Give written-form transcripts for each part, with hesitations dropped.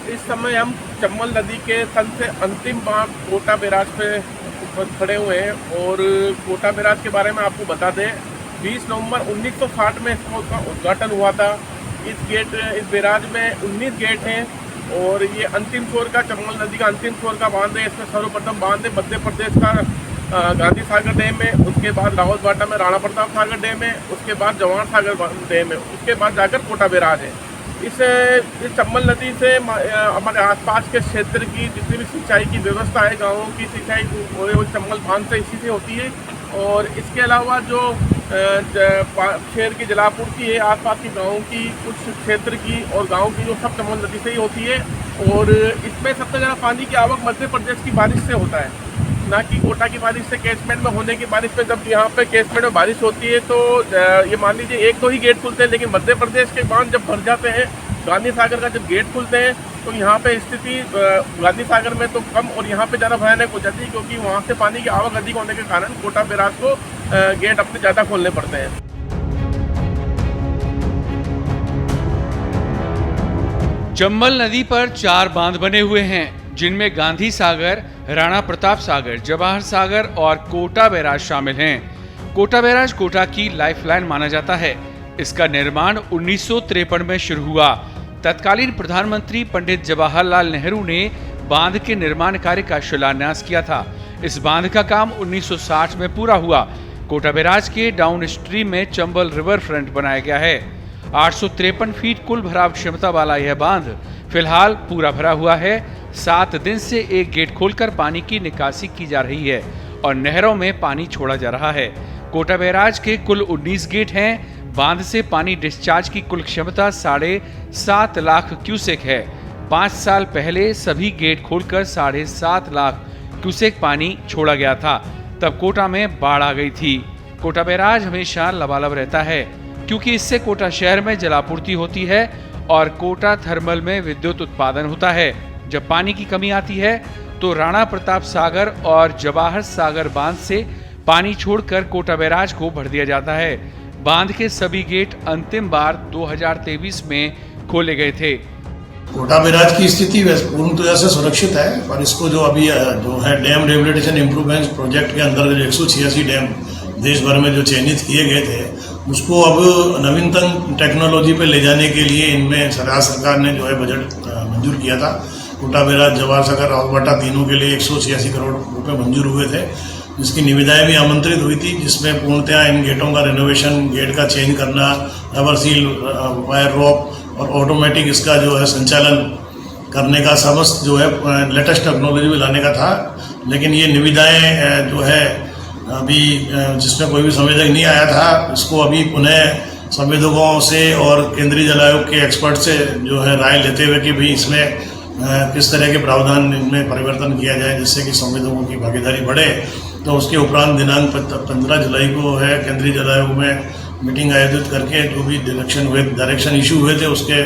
इस समय हम चंबल नदी के सन से अंतिम बांध कोटा बैराज पे खड़े हुए हैं और कोटा बैराज के बारे में आपको बता दें 20 नवंबर 1960 में इसका उद्घाटन हुआ था। इस बैराज में 19 गेट हैं और ये अंतिम छोर का चंबल नदी का अंतिम छोर का बांध है। इसमें सर्वप्रथम बांध है मध्य प्रदेश का गांधी सागर डैम है, उसके बाद लाहौल बाटा में राणा प्रताप सागर डैम है, उसके बाद जवाहर सागर डैम है, उसके बाद जाकर कोटा बैराज है। इस चंबल नदी से हमारे आसपास के क्षेत्र की जितनी भी सिंचाई की व्यवस्था है, गाँवों की सिंचाई वो चंबल बांध से इसी से होती है। और इसके अलावा जो शहर की जलापूर्ति है आसपास की गाँवों की, कुछ क्षेत्र की और गाँव की, जो सब चंबल नदी से ही होती है। और इसमें सबसे ज़्यादा पानी की आवक मध्य प्रदेश की बारिश से होता है, ना कि कोटा की बारिश से। कैचमेंट में होने की बारिश पे जब यहाँ पे कैचमेंट में बारिश होती है तो ये मान लीजिए एक दो ही गेट खुलते हैं, लेकिन मध्य प्रदेश के बांध जब भर जाते हैं, गांधी सागर का जब गेट खुलते हैं तो यहाँ पे स्थिति गांधी सागर में तो कम और यहाँ पे ज़्यादा भयानक हो जाती है, क्योंकि वहाँ से पानी की आवक अधिक होने के कारण कोटा बैराज को गेट अपने ज़्यादा खोलने पड़ते हैं। चंबल नदी पर 4 बांध बने हुए हैं, जिनमें गांधी सागर, राणा प्रताप सागर, जवाहर सागर और कोटा बैराज शामिल हैं। कोटा बैराज कोटा की लाइफलाइन माना जाता है। इसका निर्माण 1953 में शुरू हुआ। तत्कालीन प्रधानमंत्री पंडित जवाहरलाल नेहरू ने बांध के निर्माण कार्य का शिलान्यास किया था। इस बांध का काम 1960 में पूरा हुआ। कोटा बैराज के डाउन स्ट्रीम में चंबल रिवर फ्रंट बनाया गया है। 853 फीट कुल भराव क्षमता वाला यह बांध फिलहाल पूरा भरा हुआ है। 7 दिन से एक गेट खोलकर पानी की निकासी की जा रही है और नहरों में पानी छोड़ा जा रहा है। कोटा बैराज के कुल 19 गेट हैं। बांध से पानी डिस्चार्ज की कुल क्षमता 7.5 लाख क्यूसेक है। 5 साल पहले सभी गेट खोलकर 7.5 लाख क्यूसेक पानी छोड़ा गया था। तब कोटा में बाढ़ आ गई थी। कोटा बैराज हमेशा लबालब रहता है, क्योंकि इससे कोटा शहर में जलापूर्ति होती है और कोटा थर्मल में विद्युत उत्पादन होता है। जब पानी की कमी आती है तो राणा प्रताप सागर और जवाहर सागर बांध से पानी छोड़कर कोटा बैराज को भर दिया जाता है। बांध के सभी गेट अंतिम बार 2023 में खोले गए थे। कोटा बैराज की स्थिति पूर्णतः से सुरक्षित है, पर इसको जो अभी जो है डैम रिहेबिलिटेशन इम्प्रूवमेंट प्रोजेक्ट के अंदर जो 186 डैम देश भर में जो चयनित किए गए थे, उसको अब नवीनतम टेक्नोलॉजी पे ले जाने के लिए इनमें राज्य सरकार ने जो है बजट मंजूर किया था। कोटा बैराज, जवाहर सागर, रावल बाटा तीनों के लिए 186 करोड़ रुपए मंजूर हुए थे, जिसकी निविदाएं भी आमंत्रित हुई थी, जिसमें पूर्णतः इन गेटों का रिनोवेशन, गेट का चेंज करना, रबर सील, वायर रॉक और ऑटोमेटिक इसका जो है संचालन करने का समस्त जो है लेटेस्ट टेक्नोलॉजी भी लाने का था। लेकिन ये निविदाएं जो है अभी जिसमें कोई भी संवेदक नहीं आया था, इसको अभी पुनः संवेदकों से और केंद्रीय जल आयोग के एक्सपर्ट से जो है राय लेते हुए कि भाई इसमें किस तरह के प्रावधान में परिवर्तन किया जाए जिससे कि संवेदकों की भागीदारी बढ़े। तो उसके उपरांत दिनांक 15 जुलाई को है केंद्रीय जल आयोग में मीटिंग आयोजित करके जो भी डायरेक्शन इशू हुए थे उसके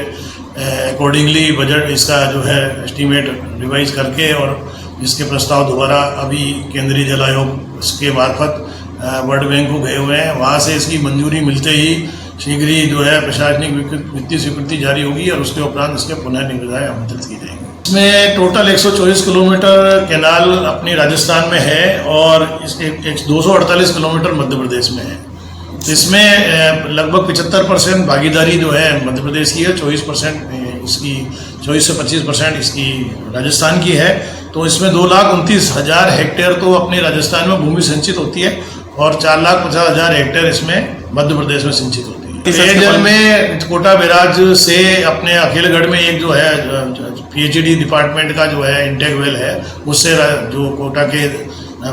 अकॉर्डिंगली बजट इसका जो है एस्टीमेट रिवाइज करके और इसके प्रस्ताव दोबारा अभी केंद्रीय जल आयोग के मार्फत वर्ल्ड बैंक को गए हुए हैं। वहाँ से इसकी मंजूरी मिलते ही शीघ्र ही जो है प्रशासनिक वित्तीय स्वीकृति जारी होगी और उसके उपरांत इसके पुनः निविदाएं आमंत्रित की जाएंगी। इसमें टोटल 124 किलोमीटर कैनाल अपनी राजस्थान में है और इसके 248 किलोमीटर मध्य प्रदेश में है। इसमें लगभग 75% भागीदारी जो है मध्य प्रदेश की है, 24% इसकी 24 से 25% इसकी राजस्थान की है। तो इसमें 2,29,000 हेक्टेयर तो अपनी राजस्थान में भूमि सिंचित होती है और 4,50,000 हेक्टेयर इसमें मध्य प्रदेश में सिंचित होती है। पेयजल में कोटा बैराज से अपने अकेलगढ़ में एक जो है PHED डिपार्टमेंट का जो है इंटेक वेल है, उससे जो कोटा के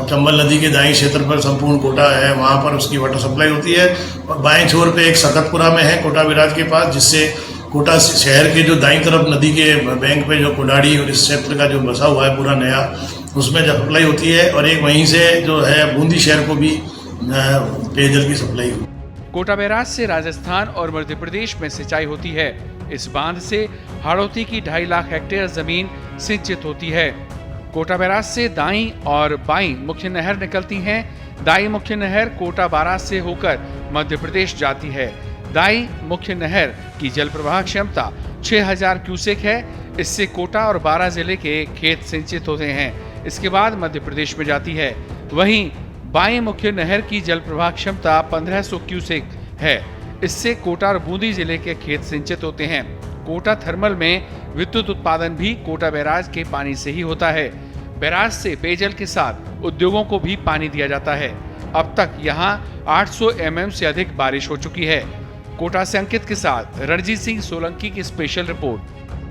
चंबल नदी के दाईं क्षेत्र पर संपूर्ण कोटा है, वहाँ पर उसकी वाटर सप्लाई होती है। और बाएं छोर पे एक सकतपुरा में है कोटा बैराज के पास, जिससे कोटा शहर के जो दाईं तरफ नदी के बैंक पे जो कोडाड़ी और इस क्षेत्र का जो बसा हुआ है पूरा नया, उसमें जब सप्लाई होती है। और एक वहीं से जो है बूंदी शहर को भी पेयजल की सप्लाई होती है। कोटा बैराज से राजस्थान और मध्य प्रदेश में सिंचाई होती है। इस बांध से हाड़ौती की 2.5 लाख हेक्टेयर जमीन सिंचित होती है। कोटा बैराज से दाईं और बाईं मुख्य नहर निकलती हैं। दाईं मुख्य नहर कोटा बाराज से होकर मध्य प्रदेश जाती है। दाईं मुख्य नहर की जल प्रवाह क्षमता 6000 क्यूसेक है, इससे कोटा और बारां जिले के खेत सिंचित होते हैं। इसके बाद मध्य प्रदेश में जाती है। वहीं बाएं मुख्य नहर की जल प्रवाह क्षमता 1500 क्यूसेक है। इससे कोटा और बूंदी जिले के खेत सिंचित होते हैं। कोटा थर्मल में विद्युत उत्पादन भी कोटा बैराज के पानी से ही होता है। बैराज से पेयजल के साथ उद्योगों को भी पानी दिया जाता है। अब तक यहां 800 mm से अधिक बारिश हो चुकी है। कोटा से अंकित के साथ रणजीत सिंह सोलंकी की स्पेशल रिपोर्ट।